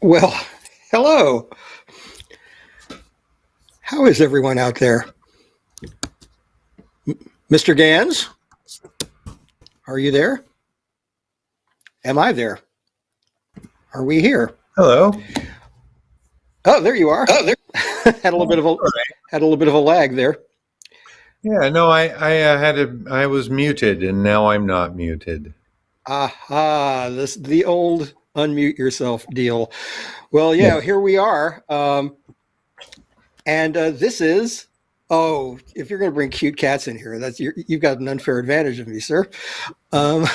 Well, hello. How is everyone out there? Mr. Gans, are you there? Am I there? Are we here? Hello. Oh, there you are. Oh, there. had a little bit of a lag there. Yeah, no, I was muted, and now I'm not muted. Aha, the old unmute yourself deal. Well, yeah, here we are. And this is, if you're going to bring cute cats in here, you've got an unfair advantage of me, sir. Well,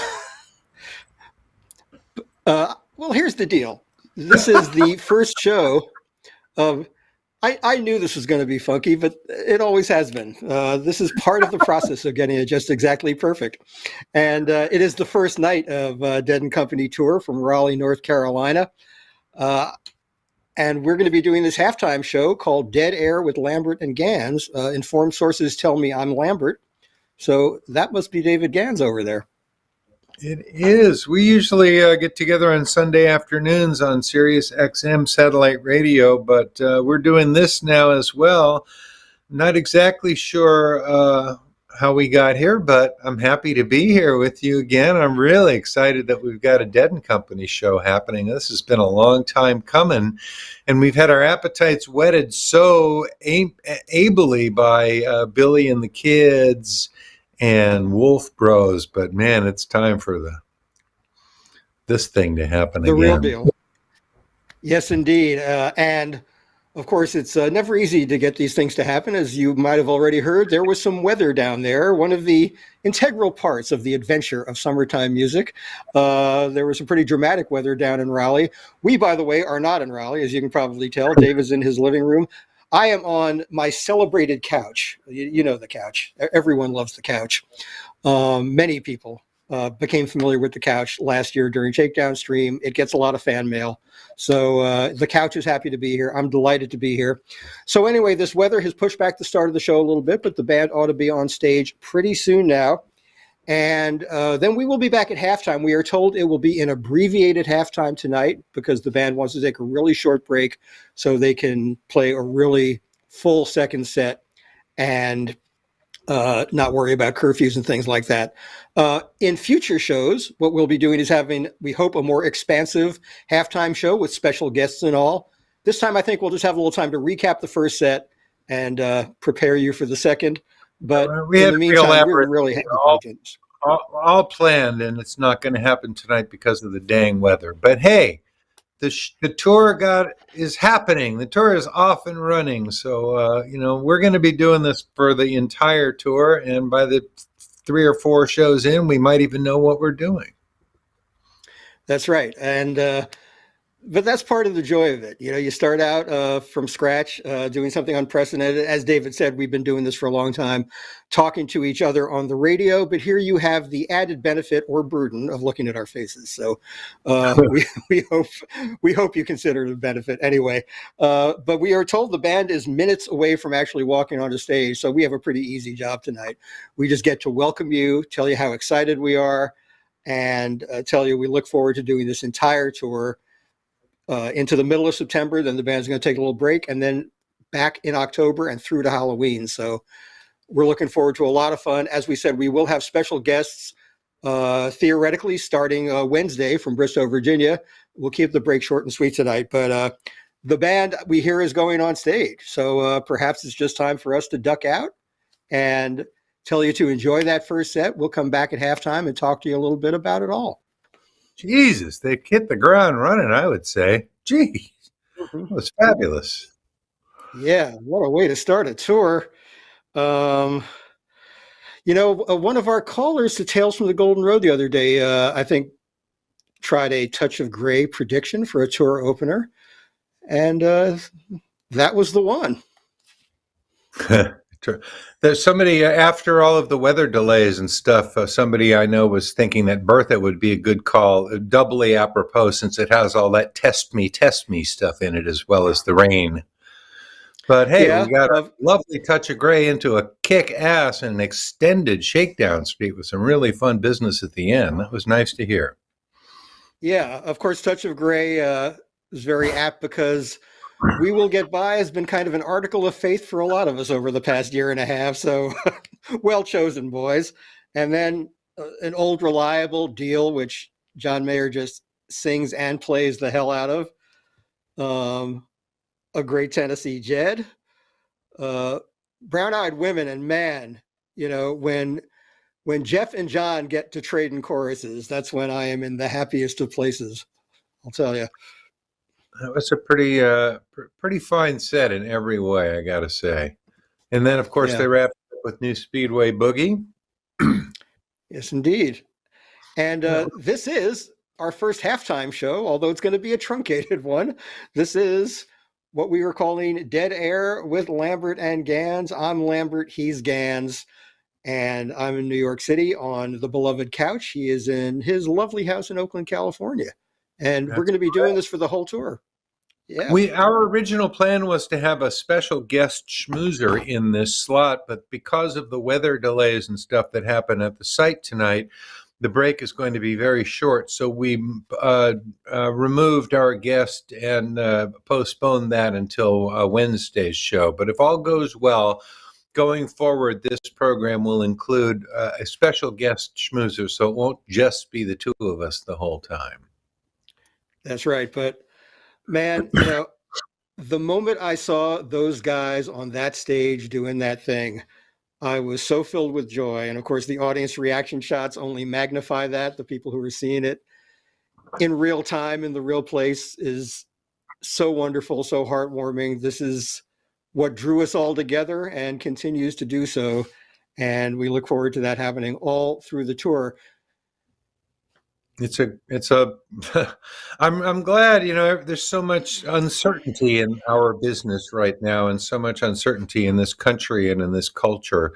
here's the deal. This is the first show of. I knew this was going to be funky, but it always has been. This is part of the process of getting it just exactly perfect. And it is the first night of Dead and Company tour from Raleigh, North Carolina. And we're going to be doing this halftime show called Dead Air with Lambert and Gans. Informed sources tell me I'm Lambert. So that must be David Gans over there. It is. We usually get together on Sunday afternoons on SiriusXM satellite radio, but we're doing this now as well. Not exactly sure how we got here, but I'm happy to be here with you again. I'm really excited that we've got a Dead and Company show happening. This has been a long time coming, and we've had our appetites whetted so ably by Billy and the Kids and Wolf Bros, but man, it's time for this thing to happen again. The real deal. Yes, indeed. And of course, it's never easy to get these things to happen. As you might have already heard, there was some weather down there, one of the integral parts of the adventure of summertime music. There was some pretty dramatic weather down in Raleigh. We, by the way, are not in Raleigh, as you can probably tell. Dave is in his living room. I am on my celebrated couch. You know the couch. Everyone loves the couch. Many people became familiar with the couch last year during Shakedown Stream. It gets a lot of fan mail. So the couch is happy to be here. I'm delighted to be here. So anyway, this weather has pushed back the start of the show a little bit, but the band ought to be on stage pretty soon now. And then we will be back at halftime. We are told it will be an abbreviated halftime tonight because the band wants to take a really short break so they can play a really full second set and not worry about curfews and things like that. In future shows, what we'll be doing is having, we hope, a more expansive halftime show with special guests and all. This time, I think we'll just have a little time to recap the first set and prepare you for the second. But in the meantime, we're really happy. All planned, and it's not going to happen tonight because of the dang weather. But hey, the tour is happening. The tour is off and running. So we're going to be doing this for the entire tour, and by the 3 or 4 shows in, we might even know what we're doing. That's right, and but that's part of the joy of it. You start out from scratch, doing something unprecedented. As David said, we've been doing this for a long time, talking to each other on the radio, but here you have the added benefit or burden of looking at our faces. So we hope you consider it a benefit anyway. But we are told the band is minutes away from actually walking onto stage, so we have a pretty easy job tonight. We just get to welcome you, tell you how excited we are, and tell you we look forward to doing this entire tour into the middle of September. Then the band's going to take a little break, and then back in October and through to Halloween. So we're looking forward to a lot of fun. As we said, we will have special guests theoretically starting Wednesday from Bristow, Virginia. We'll keep the break short and sweet tonight, but the band we hear is going on stage. So perhaps it's just time for us to duck out and tell you to enjoy that first set. We'll come back at halftime and talk to you a little bit about it all. Jesus, they hit the ground running, I would say. Gee, it was fabulous. Yeah, what a way to start a tour. One of our callers to Tales from the Golden Road the other day, I think, tried a Touch of Grey prediction for a tour opener, and that was the one. There's somebody, after all of the weather delays and stuff, somebody I know was thinking that Bertha would be a good call, doubly apropos since it has all that test me stuff in it as well as the rain. But hey, yeah, we got a lovely Touch of Grey into a kick-ass and extended Shakedown Street with some really fun business at the end. That was nice to hear. Yeah, of course, Touch of Grey is very apt because "We Will Get By" has been kind of an article of faith for a lot of us over the past year and a half. So well chosen, boys. And then an old reliable Deal, which John Mayer just sings and plays the hell out of. A great Tennessee Jed. Brown-Eyed Women, and man, when Jeff and John get to trade in choruses, that's when I am in the happiest of places. I'll tell you. That was a pretty fine set in every way, I got to say. And then, of course, they wrapped it up with New Speedway Boogie. Yes, indeed. And this is our first halftime show, although it's going to be a truncated one. This is what we were calling Dead Air with Lambert and Gans. I'm Lambert, he's Gans, and I'm in New York City on the beloved couch. He is in his lovely house in Oakland, California. And we're going to be doing this for the whole tour. Yeah. Our original plan was to have a special guest schmoozer in this slot, but because of the weather delays and stuff that happened at the site tonight, the break is going to be very short. So we removed our guest and postponed that until Wednesday's show. But if all goes well, going forward, this program will include a special guest schmoozer, so it won't just be the two of us the whole time. That's right. But man, the moment I saw those guys on that stage doing that thing, I was so filled with joy. And of course, the audience reaction shots only magnify that. The people who are seeing it in real time, in the real place, is so wonderful, so heartwarming. This is what drew us all together and continues to do so. And we look forward to that happening all through the tour. I'm glad, there's so much uncertainty in our business right now and so much uncertainty in this country and in this culture.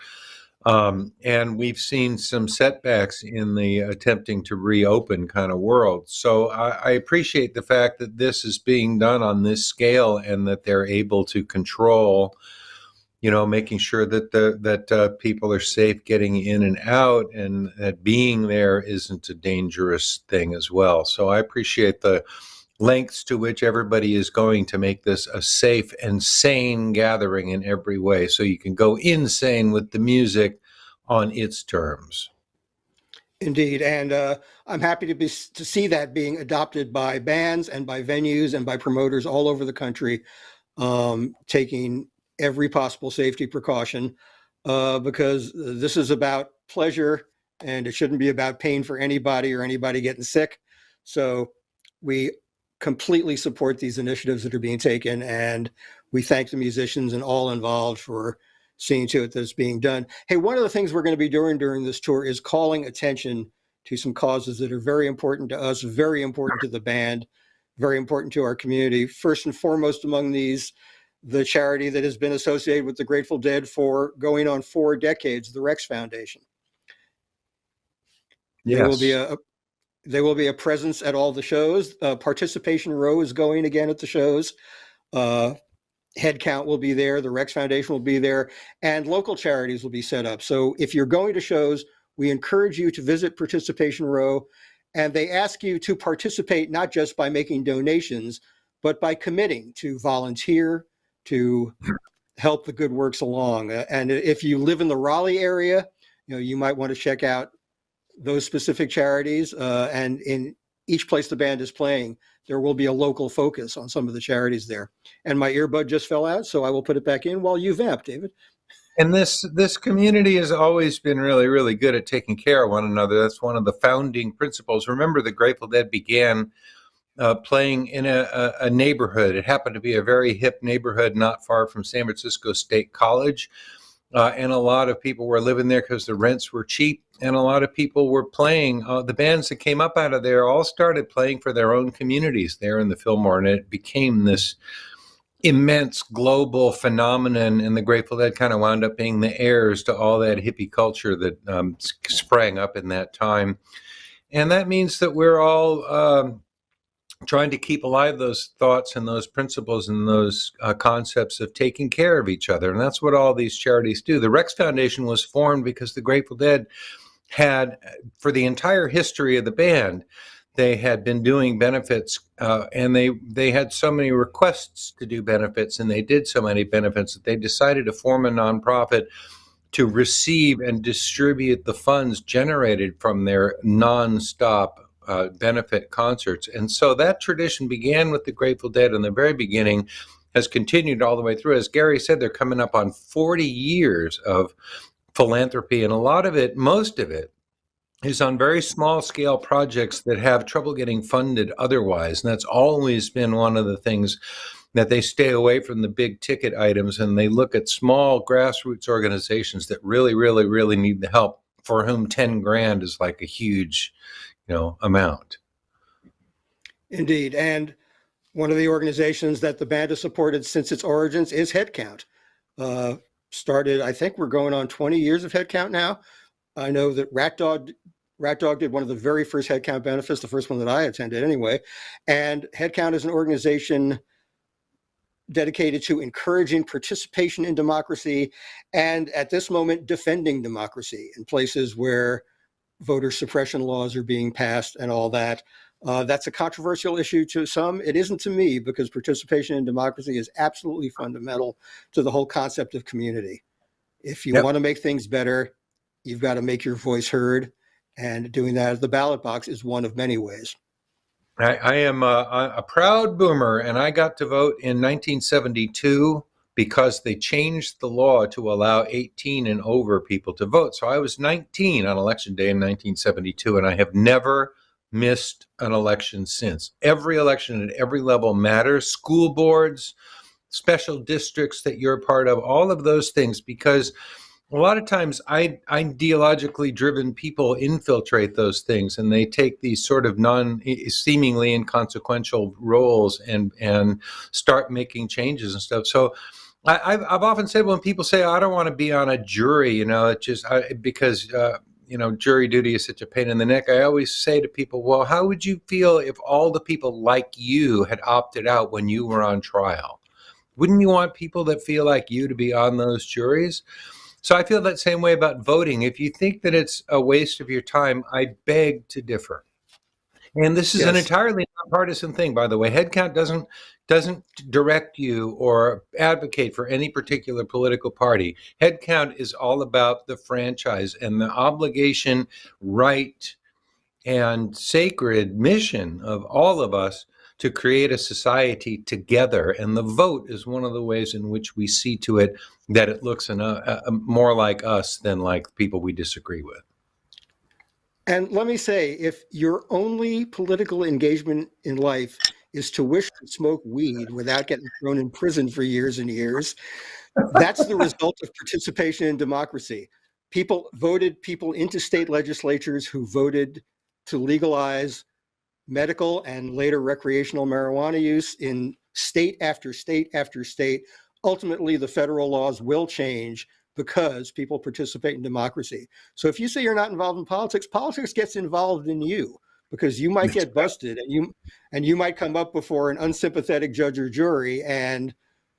And we've seen some setbacks in the attempting to reopen kind of world. So I appreciate the fact that this is being done on this scale and that they're able to control, making sure that people are safe getting in and out, and that being there isn't a dangerous thing as well. So I appreciate the lengths to which everybody is going to make this a safe and sane gathering in every way, so you can go insane with the music on its terms. Indeed, and I'm happy to see that being adopted by bands and by venues and by promoters all over the country, taking every possible safety precaution, because this is about pleasure and it shouldn't be about pain for anybody or anybody getting sick. So we completely support these initiatives that are being taken, and we thank the musicians and all involved for seeing to it that it's being done. Hey, one of the things we're going to be doing during this tour is calling attention to some causes that are very important to us, very important to the band, very important to our community. First and foremost among these, the charity that has been associated with the Grateful Dead for going on 4 decades, the Rex Foundation. Yes. There will be a presence at all the shows. Participation row is going again at the shows. Head count will be there. The Rex Foundation will be there, and local charities will be set up. So if you're going to shows, we encourage you to visit Participation Row, and they ask you to participate not just by making donations, but by committing to volunteer, to help the good works along. And if you live in the Raleigh area, you might want to check out those specific charities. And in each place the band is playing, there will be a local focus on some of the charities there. And my earbud just fell out, so I will put it back in while you vamp, David. And this community has always been really, really good at taking care of one another. That's one of the founding principles. Remember, the Grateful Dead began playing in a neighborhood. It happened to be a very hip neighborhood not far from San Francisco State College. And a lot of people were living there because the rents were cheap. And a lot of people were playing. The bands that came up out of there all started playing for their own communities there in the Fillmore. And it became this immense global phenomenon. And the Grateful Dead kind of wound up being the heirs to all that hippie culture that sprang up in that time. And that means that we're all trying to keep alive those thoughts and those principles and those concepts of taking care of each other. And that's what all these charities do. The Rex Foundation was formed because the Grateful Dead had, for the entire history of the band, they had been doing benefits, and they had so many requests to do benefits, and they did so many benefits that they decided to form a nonprofit to receive and distribute the funds generated from their nonstop benefit concerts. And so that tradition began with the Grateful Dead in the very beginning, has continued all the way through. As Gary said, they're coming up on 40 years of philanthropy, and a lot of it, most of it, is on very small scale projects that have trouble getting funded otherwise. And that's always been one of the things that they stay away from the big ticket items, and they look at small grassroots organizations that really, really, really need the help, for whom 10 grand is like a huge, amount. Indeed. And one of the organizations that the band has supported since its origins is Headcount. Started, I think we're going on 20 years of Headcount now. I know that Rat Dog did one of the very first Headcount benefits, the first one that I attended anyway. And Headcount is an organization dedicated to encouraging participation in democracy, and at this moment, defending democracy in places where voter suppression laws are being passed and all that. That's a controversial issue to some. It isn't to me, because participation in democracy is absolutely fundamental to the whole concept of community. If you want to make things better, you've got to make your voice heard, and doing that at the ballot box is one of many ways. I am a proud boomer, and I got to vote in 1972 because they changed the law to allow 18 and over people to vote. So I was 19 on election day in 1972, and I have never missed an election since. Every election at every level matters. School boards, special districts that you're a part of, all of those things, because a lot of times ideologically driven people infiltrate those things, and they take these sort of seemingly inconsequential roles and start making changes and stuff. So I've often said, when people say, I don't want to be on a jury, because jury duty is such a pain in the neck, I always say to people, well, how would you feel if all the people like you had opted out when you were on trial? Wouldn't you want people that feel like you to be on those juries? So I feel that same way about voting. If you think that it's a waste of your time, I beg to differ. And this is an entirely nonpartisan thing, by the way. Headcount doesn't direct you or advocate for any particular political party. Headcount is all about the franchise and the obligation, right, and sacred mission of all of us to create a society together. And the vote is one of the ways in which we see to it that it looks more like us than like people we disagree with. And let me say, if your only political engagement in life is to wish to smoke weed without getting thrown in prison for years and years, that's the result of participation in democracy. People voted people into state legislatures who voted to legalize medical and later recreational marijuana use in state after state after state. Ultimately, the federal laws will change because people participate in democracy. So if you say you're not involved in politics, politics gets involved in you, because you might get busted, and you might come up before an unsympathetic judge or jury. And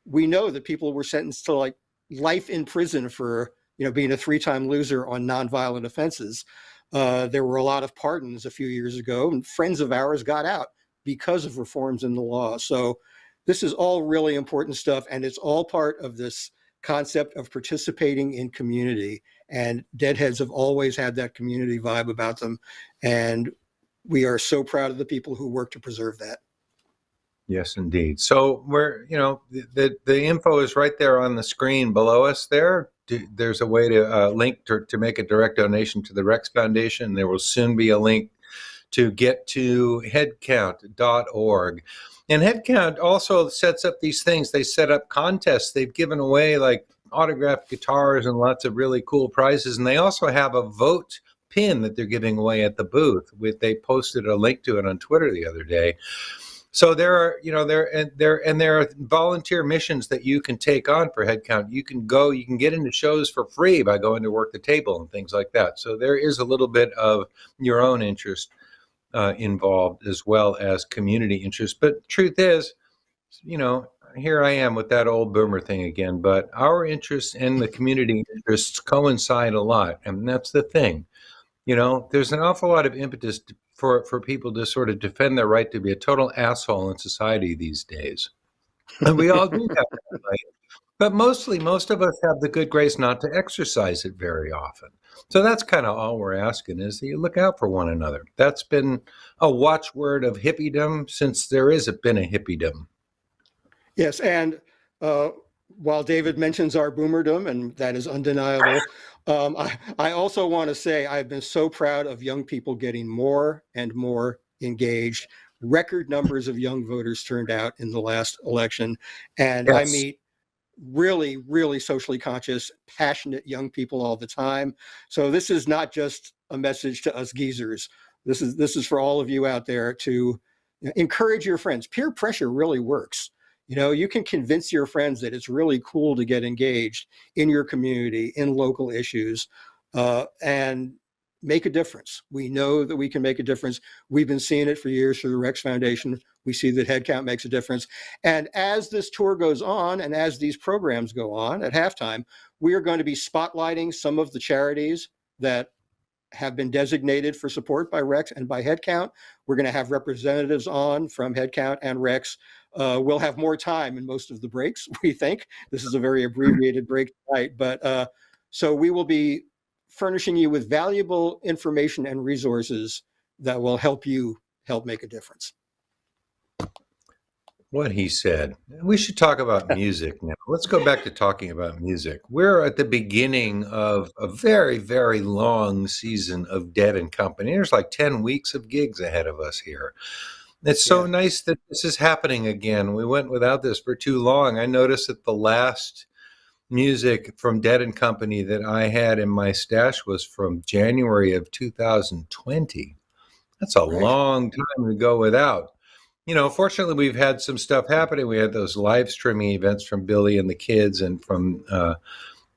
we know that people were sentenced to like life in prison for being a 3-time loser on nonviolent offenses. There were a lot of pardons a few years ago, and friends of ours got out because of reforms in the law. So this is all really important stuff, and it's all part of this concept of participating in community. And Deadheads have always had that community vibe about them, and we are so proud of the people who work to preserve that. Yes, indeed. So we're, the info is right there on the screen below us there. There's a way to link to make a direct donation to the Rex Foundation. There will soon be a link to get to headcount.org. And Headcount also sets up these things. They set up contests. They've given away like autographed guitars and lots of really cool prizes. And they also have a vote pin that they're giving away at the booth. They posted a link to it on Twitter the other day. So there are, there are volunteer missions that you can take on for Headcount. You can get into shows for free by going to work the table and things like that. So there is a little bit of your own interest involved, as well as community interest. But truth is, here I am with that old boomer thing again. But our interests and the community interests coincide a lot, and that's the thing. There's an awful lot of impetus for people to sort of defend their right to be a total asshole in society these days. And we all do have that right. But mostly, most of us have the good grace not to exercise it very often. So that's kind of all we're asking, is that you look out for one another. That's been a watchword of hippiedom since there has been a hippiedom. Yes, and while David mentions our boomerdom, and that is undeniable, I also want to say I've been so proud of young people getting more and more engaged. Record numbers of young voters turned out in the last election, and I Yes. meet really, really socially conscious, passionate young people all the time. So this is not just a message to us geezers. This is for all of you out there to encourage your friends. Peer pressure really works. You can convince your friends that it's really cool to get engaged in your community, in local issues, and make a difference. We know that we can make a difference. We've been seeing it for years through the Rex Foundation. We see that headcount makes a difference. And as this tour goes on, and as these programs go on at halftime, we are going to be spotlighting some of the charities that have been designated for support by Rex and by Headcount. We're going to have representatives on from Headcount and Rex. We'll have more time in most of the breaks, we think. This is a very abbreviated break tonight, but so we will be furnishing you with valuable information and resources that will help you help make a difference. What he said. We should talk about music now. Let's go back to talking about music. We're at the beginning of a very, very long season of Dead and Company. There's like 10 weeks of gigs ahead of us here. It's so nice that this is happening again. We went without this for too long. I noticed that the last music from Dead and Company that I had in my stash was from January of 2020. That's a long time to go without. Fortunately, we've had some stuff happening. We had those live streaming events from Billy and the kids and from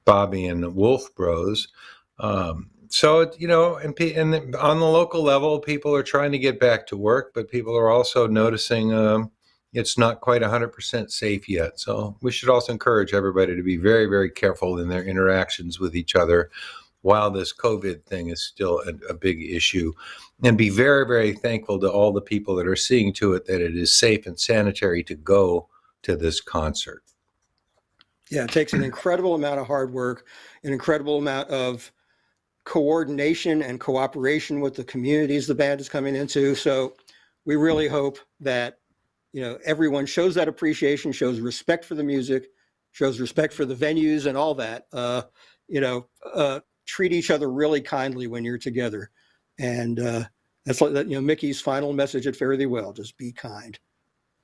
Bobby and the Wolf Bros. So, and on the local level, people are trying to get back to work, but people are also noticing it's not quite 100% safe yet. So we should also encourage everybody to be very, very careful in their interactions with each other while this COVID thing is still a big issue, and be very, very thankful to all the people that are seeing to it that it is safe and sanitary to go to this concert. Yeah, it takes an incredible amount of hard work, an incredible amount of coordination and cooperation with the communities the band is coming into. So we really hope that, everyone shows that appreciation, shows respect for the music, shows respect for the venues and all that. Treat each other really kindly when you're together. And that's like Mickey's final message at Fare Thee Well, just be kind.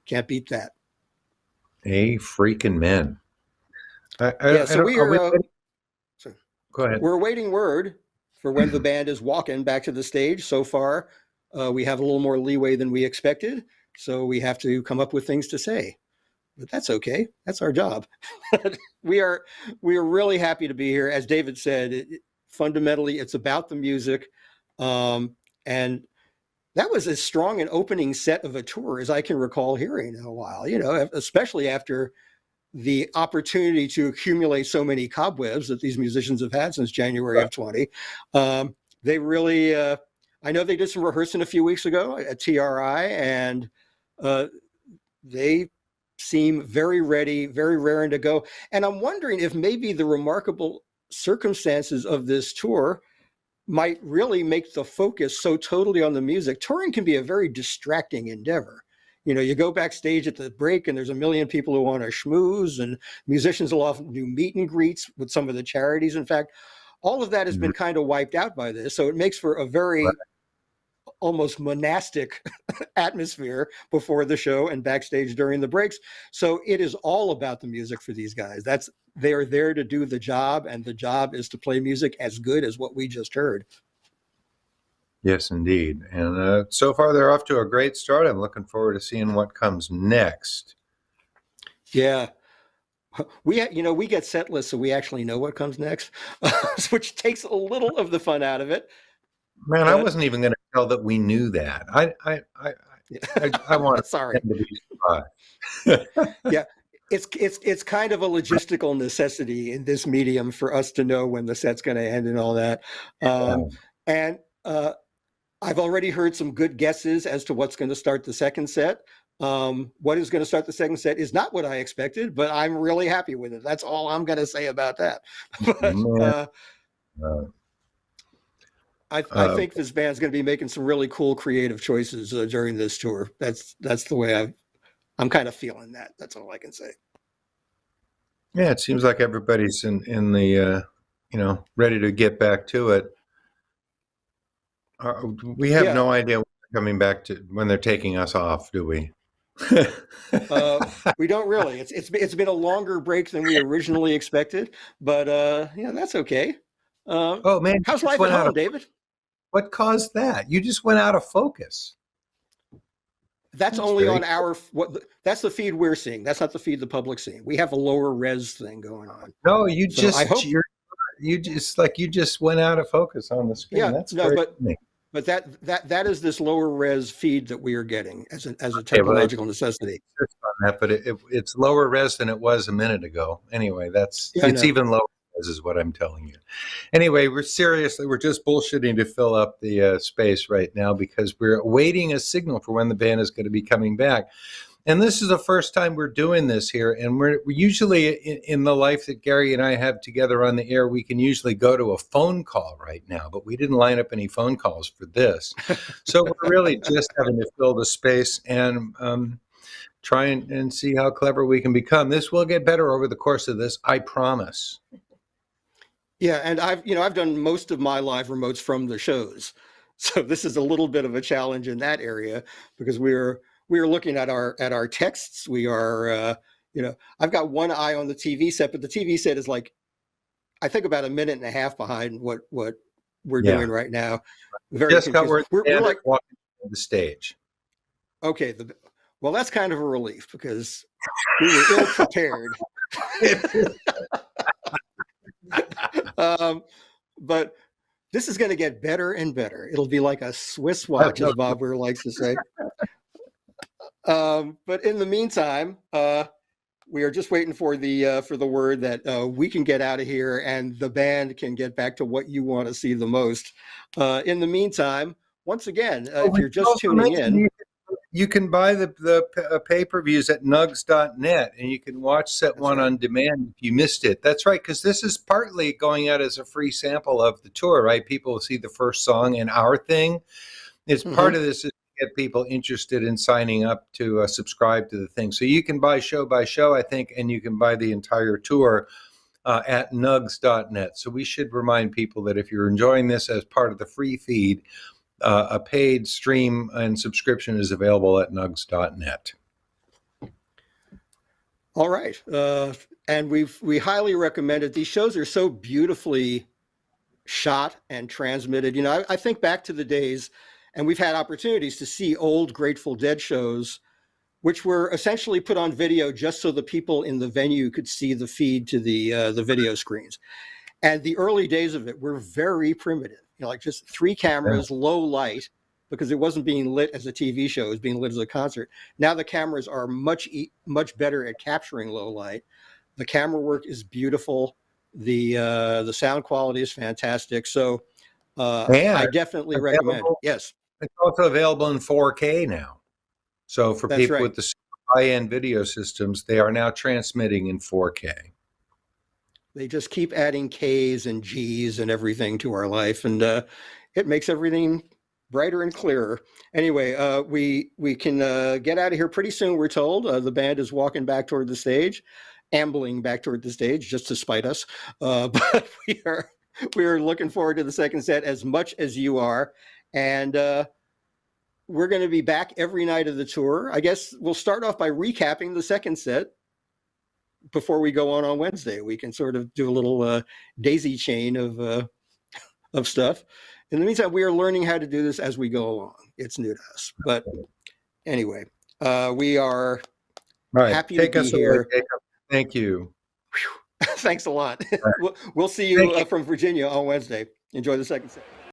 Can't beat that. Hey, freaking men. Go ahead. We're awaiting word for when the band is walking back to the stage. So far, we have a little more leeway than we expected. So we have to come up with things to say. But that's okay. That's our job. We are really happy to be here. As David said, fundamentally, it's about the music. And that was as strong an opening set of a tour as I can recall hearing in a while, especially after the opportunity to accumulate so many cobwebs that these musicians have had since January of 20. They really, I know they did some rehearsing a few weeks ago at TRI, and they seem very ready, very raring to go. And I'm wondering if maybe the remarkable circumstances of this tour might really make the focus so totally on the music. Touring can be a very distracting endeavor. You go backstage at the break and there's a million people who want to schmooze, and musicians will often do meet and greets with some of the charities. In fact, all of that has been kind of wiped out by this. So it makes for a very almost monastic atmosphere before the show and backstage during the breaks. So it is all about the music for these guys. They are there to do the job, and the job is to play music as good as what we just heard. Yes, indeed. And so far they're off to a great start. I'm looking forward to seeing what comes next. Yeah. We get set lists, so we actually know what comes next, which takes a little of the fun out of it. Man, I wasn't even going to tell that we knew that. I want sorry to be surprised. Yeah, it's kind of a logistical necessity in this medium for us to know when the set's going to end and all that. And I've already heard some good guesses as to what's going to start the second set. What is going to start the second set is not what I expected, but I'm really happy with it. That's all I'm going to say about that. But I think this band's going to be making some really cool creative choices during this tour. That's the way I'm kind of feeling that. That's all I can say. Yeah, it seems like everybody's in the ready to get back to it. We have no idea when they're coming back to when they're taking us off, do we? We don't really. It's been a longer break than we originally expected, but that's okay. Oh man, how's life at home, David? What caused that? You just went out of focus. That's only on that's the feed we're seeing. That's not the feed the public's seeing. We have a lower res thing going on. No, you just went out of focus on the screen. Yeah, that's but that is this lower res feed that we are getting as a technological necessity. On that, but it's lower res than it was a minute ago. Anyway, it's even lower res is what I'm telling you. Anyway, we're just bullshitting to fill up the space right now because we're awaiting a signal for when the band is going to be coming back. And this is the first time we're doing this here. And we're usually in the life that Gary and I have together on the air, we can usually go to a phone call right now, but we didn't line up any phone calls for this. So we're really just having to fill the space and try and see how clever we can become. This will get better over the course of this, I promise. Yeah, and I've done most of my live remotes from the shows. So this is a little bit of a challenge in that area because we are looking at our texts. We are, I've got one eye on the TV set, but the TV set is like, I think about a minute and a half behind what we're doing right now. Very just got where we're like walking to the stage. Okay, well, that's kind of a relief because we were ill prepared. But this is going to get better and better. It'll be like a Swiss watch, as Bob Weir likes to say. But in the meantime, we are just waiting for the word that we can get out of here and the band can get back to what you want to see the most. In the meantime, once again, if you're just tuning in, you can buy the pay-per-views at nugs.net, and you can watch set one on demand if you missed it. That's right, because this is partly going out as a free sample of the tour, right? People will see the first song and our thing. It's part of this is to get people interested in signing up to subscribe to the thing. So you can buy show by show, I think, and you can buy the entire tour at nugs.net. So we should remind people that if you're enjoying this as part of the free feed, a paid stream and subscription is available at nugs.net. All right. And we highly recommend it. These shows are so beautifully shot and transmitted. I think back to the days, and we've had opportunities to see old Grateful Dead shows, which were essentially put on video just so the people in the venue could see the feed to the video screens. And the early days of it were very primitive. Like just 3 cameras, low light, because it wasn't being lit as a TV show, it was being lit as a concert. Now the cameras are much better at capturing low light. The camera work is beautiful. The sound quality is fantastic. So I definitely recommend. Yes. It's also available in 4K now. So for people with the high-end video systems, they are now transmitting in 4K. They just keep adding Ks and Gs and everything to our life, and it makes everything brighter and clearer. Anyway, we can get out of here pretty soon, we're told. The band is walking back toward the stage, ambling back toward the stage just to spite us. But we are looking forward to the second set as much as you are. And we're going to be back every night of the tour. I guess we'll start off by recapping the second set. Before we go on Wednesday, we can sort of do a little daisy chain of stuff. In the meantime, we are learning how to do this as we go along. It's new to us, but anyway, we are happy to be here. Thank you. Thanks a lot. We'll see you from Virginia on Wednesday. Enjoy the second set.